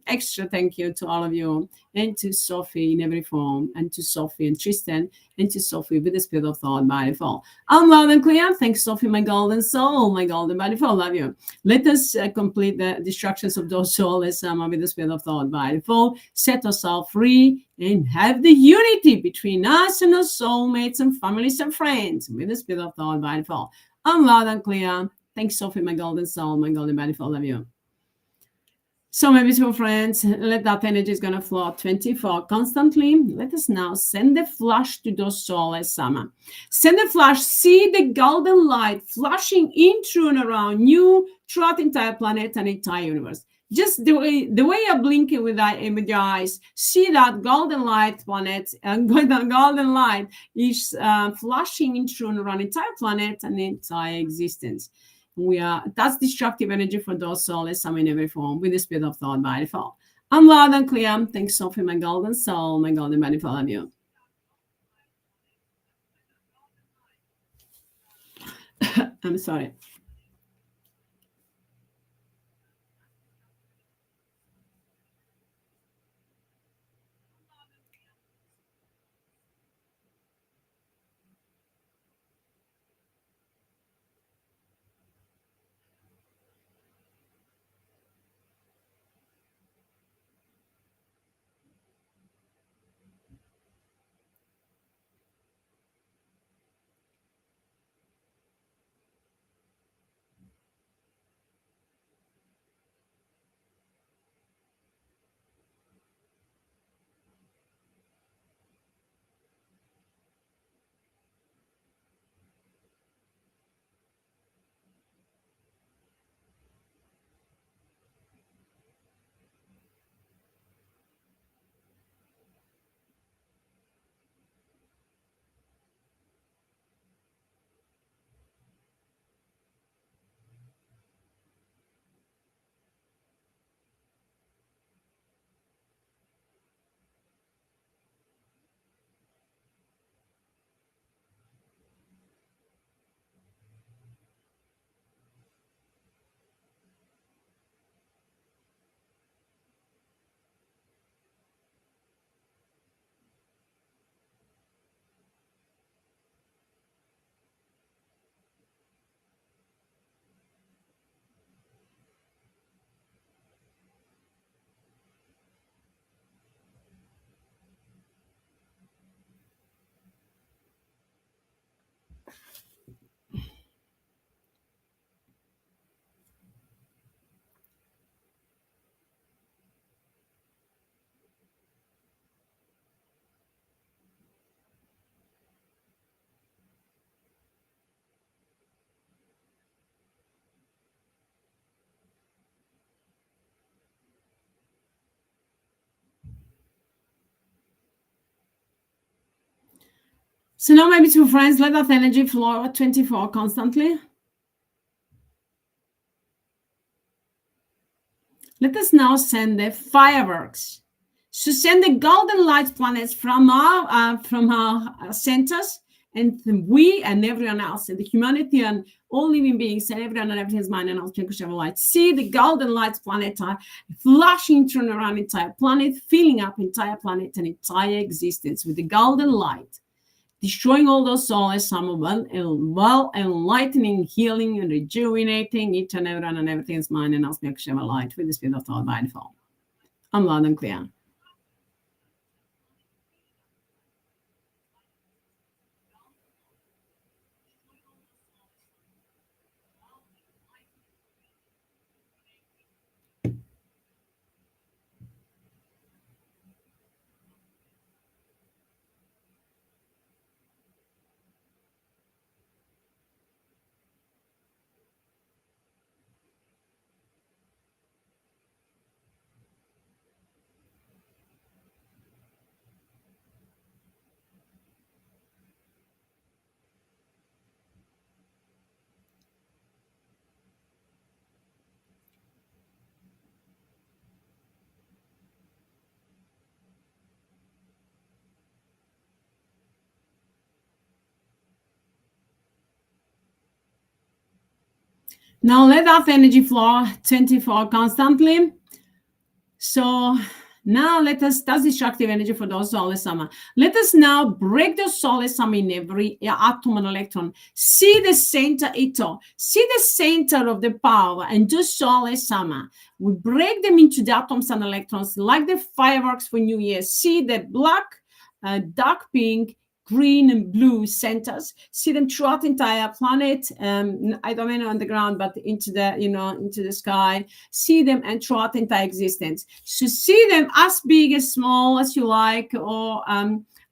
extra thank you to all of you and to Sophie in every form, and to Sophie and Tristan, and to Sophie with the spirit of thought by default. I'm loud and clear. Thanks, Sophie, my golden soul, my golden by default. Love you. Let us complete the instructions of those Souless Amma with the spirit of thought by default. Set ourselves free and have the unity between us and our soulmates and families and friends with the spirit of thought by default. I'm loud and clear. Thanks, Sophie, my golden soul, my golden by default. Love you. So, my beautiful friends, let that energy is going to flow 24 constantly. Let us now send the flash to those Souless Amma. Send the flash. See the golden light flashing in through and around you throughout the entire planet and entire universe. Just the way you're blinking with your eyes, see that golden light planet and golden light is flashing in through and around the entire planet and the entire existence. That's destructive energy for those souls, some in every form, with the spirit of thought by default. I'm loud and clear. Thanks, Sophie, my golden soul, my golden by default. Love you. I'm sorry. So now, my beautiful friends, let that energy flow 24 constantly. Let us now send the fireworks. So send the golden light planets from our centers, and we and everyone else, and the humanity and all living beings and everyone and everything's mind and all Kushava light. See the golden light planet flashing through around entire planet, filling up entire planet and entire existence with the golden light, destroying all those souls, some well enlightening, healing, and rejuvenating each and everyone and everything's mind and us Kushava light with the spirit of thought by default. I'm loud and clear. Now let that energy flow 24 constantly. So now let us, that's destructive energy for those Souless Amma. Let us now break the Souless Amma in every atom and electron. See the center, Ito. See the center of the power and do Souless Amma. We break them into the atoms and electrons like the fireworks for New Year. See the black, dark pink, green and blue centers. See them throughout the entire planet. I don't mean on the ground, but into the, into the sky. See them and throughout the entire existence. So see them as big, as small as you like, or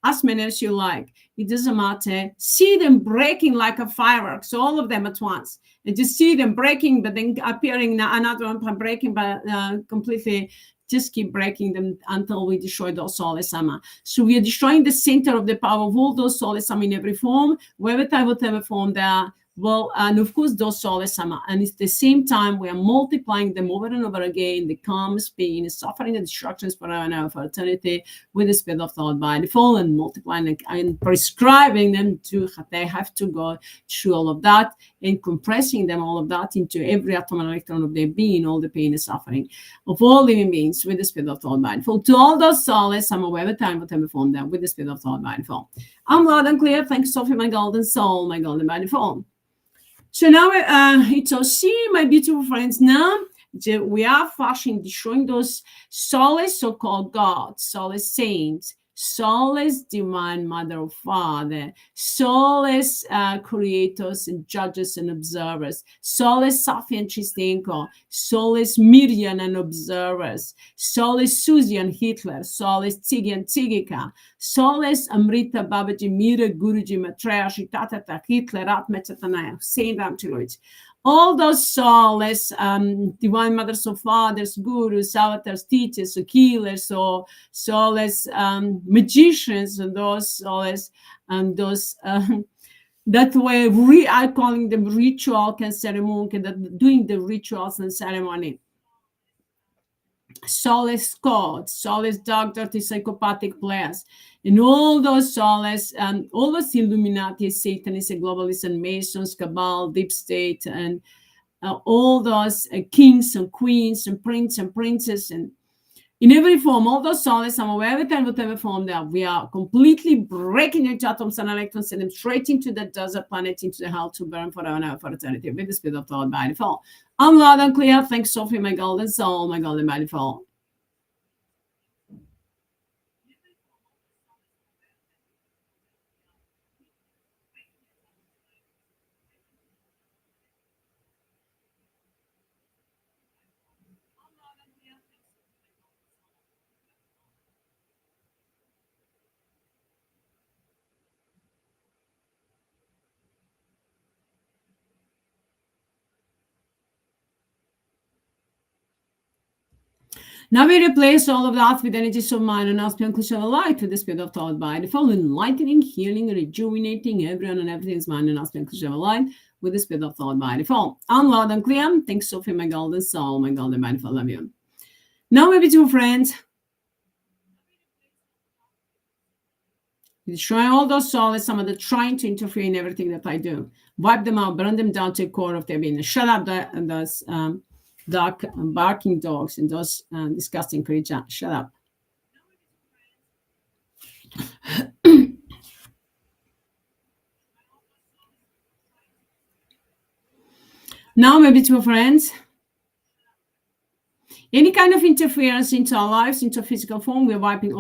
as many as you like. It doesn't matter. See them breaking like a firework. So all of them at once. And just see them breaking, but then appearing another one breaking, but completely. Just keep breaking them until we destroy those Souless Amma. So we are destroying the center of the power of all those Souless Amma in every form, whatever form they are. Well, and of course, those Souless Amma. And it's the same time we are multiplying them over and over again, the karmas, pain, suffering, and destructions forever and ever for eternity with the spirit of thought by default, and multiplying and prescribing them to, they have to go through all of that and compressing them, all of that, into every atom and electron of their being, all the pain and suffering of all living beings with the spirit of thought by default. To all those Souless Amma, whatever time, whatever form, them with the spirit of thought by default. I'm loud and clear. Thanks, Sophie, my golden soul, my golden by default. So now it's all, see, my beautiful friends, now we are flashing, destroying those soulless so-called gods, soulless saints, soulless divine mother or father, soulless creators and judges and observers, soulless Sophie and Chistenko, soulless Miriam and observers, soulless Susie and Hitler, soulless Tiggy and Tigika, soulless Amrita Babaji, Mira Guruji, Maitreya, Shitatata, Hitler, Atmechatanaya, Saint Ramchiloich. All those soulless divine mothers or fathers, gurus, avatars, teachers, or killers, or soulless magicians, and those soulless those that were I calling them ritual and ceremony, that doing the rituals and ceremony. Soulless gods, soulless dark, dirty, psychopathic players, and all those soulless, all those Illuminati, Satanists, and globalists, and Masons, Cabal, Deep State, and all those kings and queens and princes and princesses, and in every form, all those Souless Amma, whatever form they are, we are completely breaking into atoms and electrons, send them straight into the desert planet, into the hell to burn forever and ever for eternity with the spirit of thought by default. I'm loud and clear. Thanks, Sophie, my golden soul, my golden by default. Now we replace all of that with energies of mind and aspect of light with the spirit of thought by default, enlightening, healing, rejuvenating everyone and everything's mind and aspect of light with the spirit of thought by default. I'm loud and clear. Thanks, Sophie, my golden soul, my golden by default. Love you. Now, my beautiful friends, destroying all those souls, some of the trying to interfere in everything that I do. Wipe them out, burn them down to the core of their being. Shut up those dark barking dogs and those disgusting creatures. Shut up. Now, my beautiful friends, any kind of interference into our lives, into physical form, we're wiping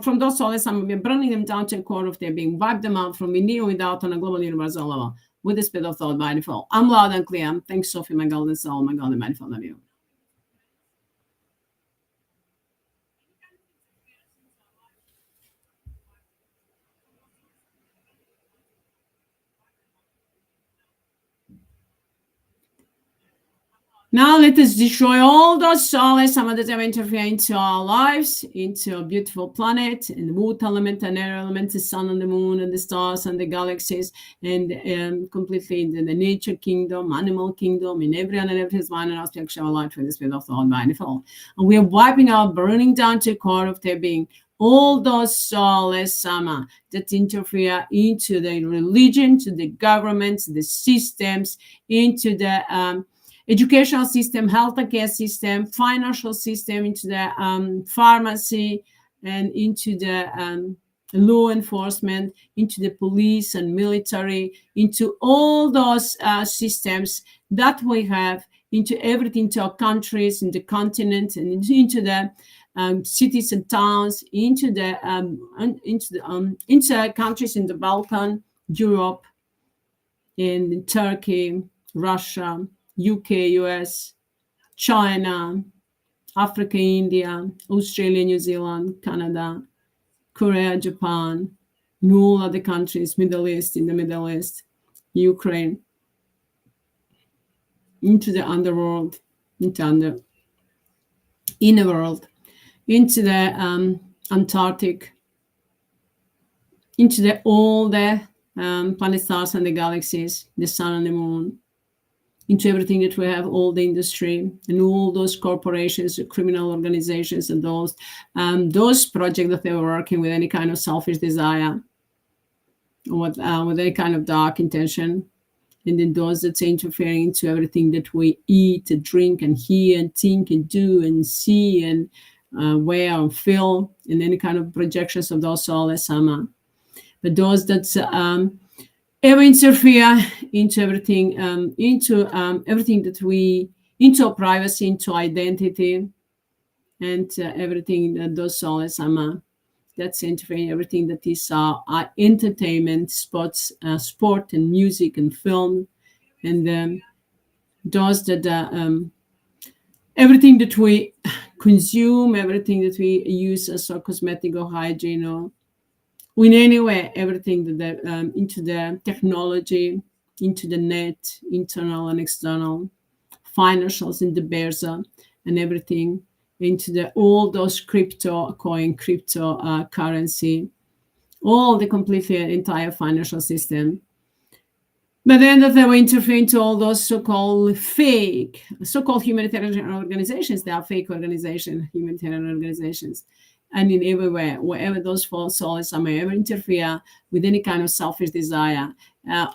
from those souls, we're burning them down to the core of their being. Wipe them out from within or without on a global universal level with the spirit of thought by default. I'm loud and clear. Thanks, Sophie, my golden soul, my golden by default. Love you. Now let us destroy all those souls, some of that have interfered into our lives, into a beautiful planet, and the wood element and air element, the sun and the moon and the stars and the galaxies, and completely in the nature kingdom, animal kingdom, in everyone and everything's mind and aspect of our life with the spirit of thought by default. And we are wiping out, burning down to the core of their being, all those Souless Amma that interfere into the religion, to the governments, the systems, into the educational system, healthcare system, financial system, into the pharmacy, and into the law enforcement, into the police and military, into all those systems that we have, into everything, to our countries, in the continent, and into the cities and towns, into countries in the Balkan, Europe, in Turkey, Russia, UK, US, China, Africa, India, Australia, New Zealand, Canada, Korea, Japan, and all other countries, Middle East, in the Middle East, Ukraine, into the underworld, into inner world, into the Antarctic, into all the planet stars and the galaxies, the sun and the moon, into everything that we have, all the industry and all those corporations, criminal organizations, and those projects that they were working with any kind of selfish desire, with any kind of dark intention. And then those that's interfering into everything that we eat and drink and hear and think and do and see and wear and feel, and any kind of projections of those Souless Amma. But those that ever interfere into everything, everything that we, into our privacy, into identity, and everything that those Souless Amma, that's interfering everything that is our entertainment, sports, sport and music and film, and those that everything that we consume, everything that we use as our cosmetic or hygiene, or in any way, everything that into the technology, into the net, internal and external, financials in the Berza, and everything into all those crypto coin, crypto currency, all the completely entire financial system. But then that they were interfering to all those so-called humanitarian organizations. They are fake organizations, humanitarian organizations. And in everywhere, wherever those false souls may ever interfere with any kind of selfish desire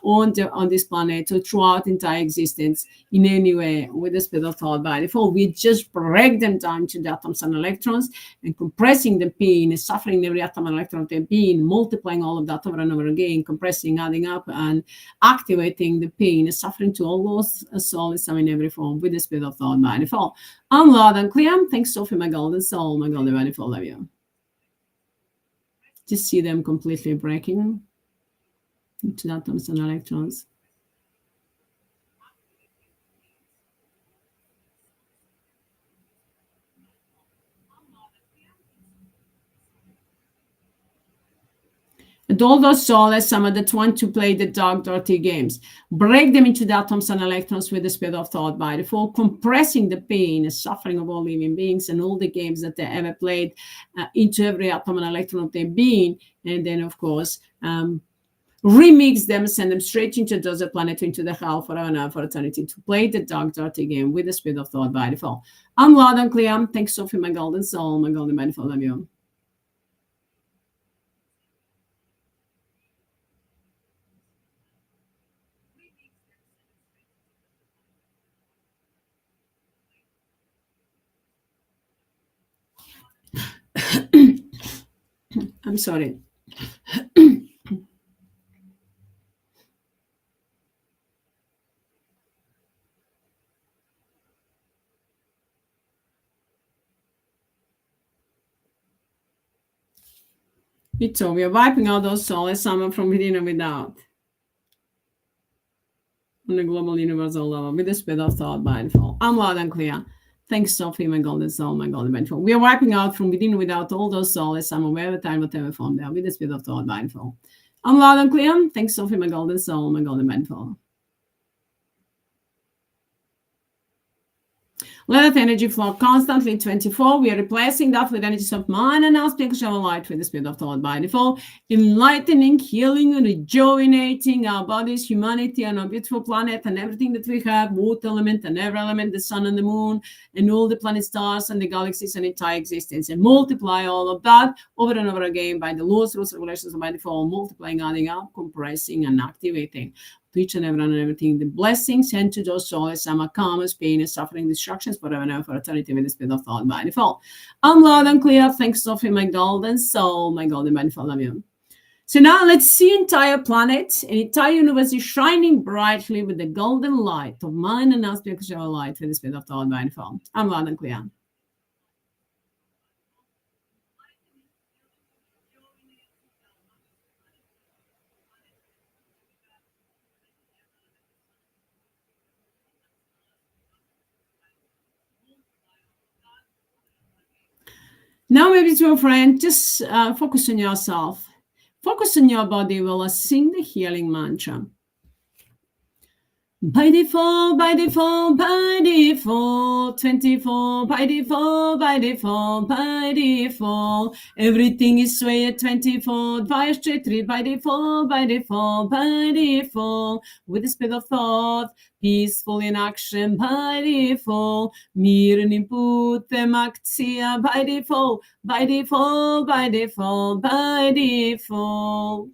on this planet or throughout entire existence in any way with the spirit of thought by default, we just break them down to the atoms and electrons and compressing the pain and suffering every atom and electron of the pain, multiplying all of that over and over again, compressing, adding up, and activating the pain and suffering to all those souls in every form with the spirit of thought by default. I'm loud and clear. Thanks, Sophie, my golden soul, my golden by default. Love you. Just see them completely breaking into atoms and electrons. And all those Souless Amma that want to play the dark, dirty games, break them into the atoms and electrons with the spirit of thought by default, compressing the pain and suffering of all living beings and all the games that they ever played into every atom and electron of their being. And then, of course, remix them, send them straight into the desert planet, into the hell forever and ever for eternity, to play the dark, dirty game with the spirit of thought by default. I'm loud and clear. Thanks, Sophie, my golden soul, my golden by default. Love you. I'm sorry. It's all. We are wiping out those Souless Amma from within and without. On the global universal level with the spirit of thought by default. I'm loud and clear. Thanks, Sophie, my golden soul, my golden mindful. We are wiping out from within and without all those Souless Amma, wherever time, whatever form they are, with the spirit of thought by default. I'm loud and clear. Thanks, Sophie, my golden soul, my golden mindful. Let that energy flow constantly 24. We are replacing that with energies of mind and now speak of light with the spirit of thought by default, enlightening, healing, rejuvenating our bodies, humanity, and our beautiful planet, and everything that we have, water element and air element, the sun and the moon, and all the planet stars and the galaxies and entire existence, and multiply all of that over and over again by the laws, rules, regulations by default, multiplying, adding up, compressing, and activating to each and everyone and everything. The blessings sent to those souls, Amma, karmas, pain, and suffering, destructions forever and ever for eternity with the spirit of thought by default. I'm loud and clear. Thanks, Sophie, my golden soul, my golden by default. Love you. So now let's see entire planet, an entire universe is shining brightly with the golden light of mind and now spiritual light with the spirit of thought by default. I'm loud and clear. Now, maybe to a friend, just focus on yourself. Focus on your body while I sing the healing mantra. By default, by default, by default, 24, by default, by default, by default, everything is swayed 24, by HEARTH, by default, by default, by default, with the speed of thought, peaceful in action, by default, mirror input, them aktia, by default, by default, by default, by default.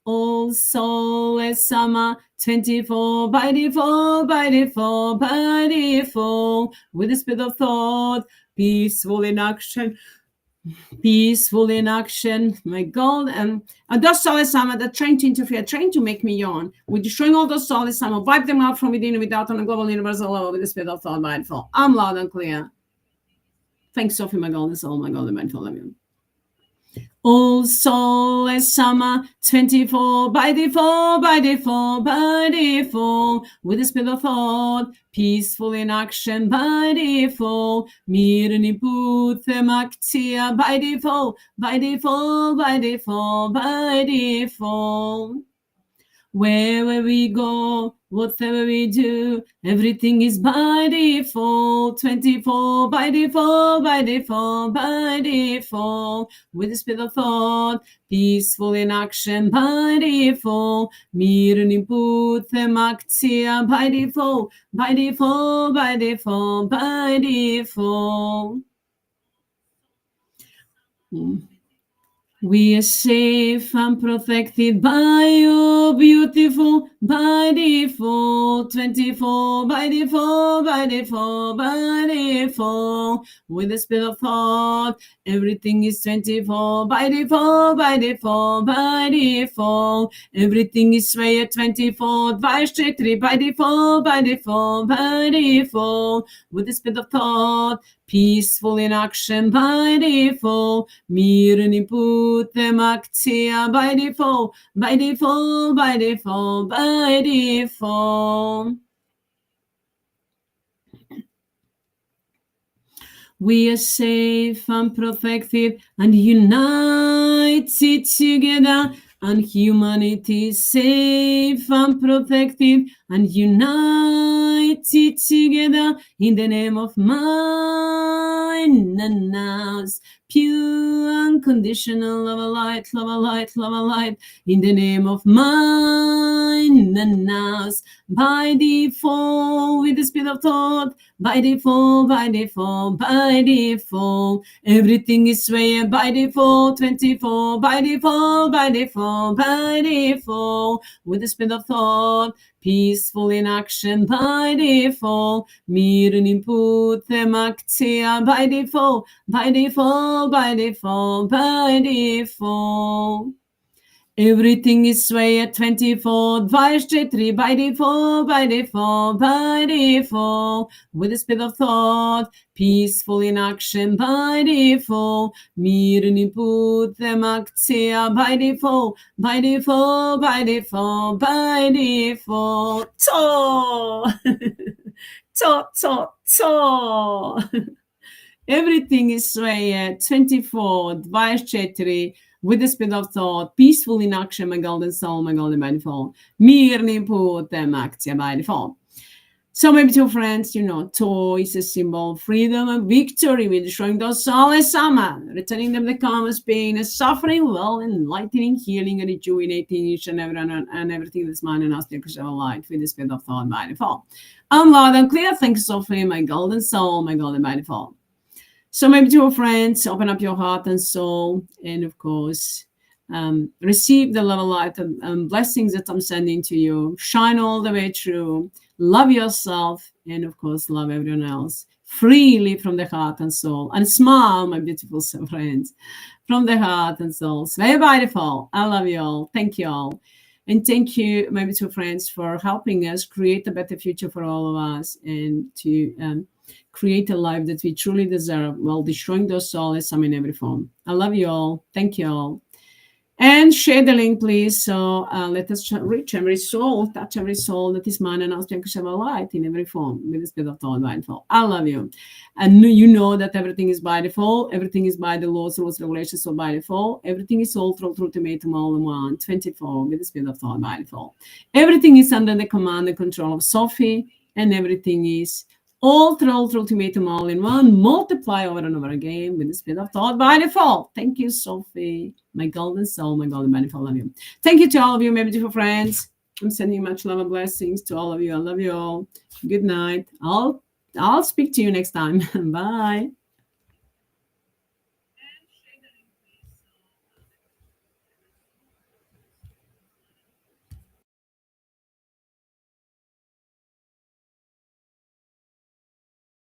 All Souless Amma, 24 by default, by default, by default, with the speed of thought, peaceful in action, peaceful in action. My God, and those Souless Amma that trying to interfere, trying to make me yawn. We're destroying all those Souless Amma, wipe them out from within and without on a global universal level with the speed of thought, by default. I'm loud and clear. Thanks, Sophie, my golden soul, my golden mindful. Love you. All Souless Amma, 24 by default, by default, by default, with the speed of thought, peaceful in action by default, mirror input, them aktia by default, by default, by default, by default. Wherever we go, whatever we do, everything is by default, 24 by default, by default, by default, with the speed of thought, peaceful in action by default, mirror input, them aktia by default, by default, by default, by default. We are safe and protected by your beautiful by default, 24 by default, by default, by default, with the speed of thought, everything is 24 by default, by default, by default, everything is swayed 24 by HEARTH, by default, by default, by default, with the speed of thought, peaceful in action by default, mirror input, them aktia by default, by default, by default, by default. We are safe and protected and united together, and humanity is safe and protected and united together in the name of mind and now's pure unconditional love, a light, love, a light, love, a light, in the name of mind and now's by default, with the speed of thought, by default, by default, by default, everything is swayed by default, 24 by default, by default, by default, with the speed of thought, peaceful in action by default, mirror input, them aktia by default, by default, by default, by default. Everything is swayed 24 by HEARTH, by default, by default, by default, with the speed of thought, peaceful in action by default, mirror input, them aktia by default, by default, by default, by default. Everything is swayed 24 by HEARTH, with the speed of thought, peaceful in action, my golden soul, my golden by default, mirror input, them aktia by default. So my beautiful friends, toy is a symbol of freedom and victory. We're destroying those Souless Amma, returning them the calmest pain and suffering, well, enlightening, healing, and rejuvenating each and everyone and everything that's mine and us, because of light with the spirit of thought by default. I'm loud and clear. Thank you, Sophie, my golden soul, my golden by default. So my beautiful friends, open up your heart and soul, and of course, receive the love of light and blessings that I'm sending to you. Shine all the way through. Love yourself, and of course, love everyone else freely from the heart and soul. And smile, my beautiful friends, from the heart and soul. It's very beautiful. I love you all. Thank you all. And thank you, my beautiful friends, for helping us create a better future for all of us, and to create a life that we truly deserve while destroying those Souless Amma in every form. I love you all. Thank you all. And share the link, please. So let us reach every soul, touch every soul that is mine, and ask them to share light in every form with the spirit of thought by default. I love you. And you know that everything is by default. Everything is by the laws, rules, regulations, so by default. Everything is all through ultimatum, all in one, 24, with the spirit of thought by default. Everything is under the command and control of Sophie, and everything is all through ultimatum, all in one, multiply over and over again with the spirit of thought by default. Thank you, Sophie, my golden soul, my golden by default. Love you. Thank you to all of you, my beautiful friends. I'm sending much love and blessings to all of you. I love you all. Good night. I'll speak to you next time. Bye.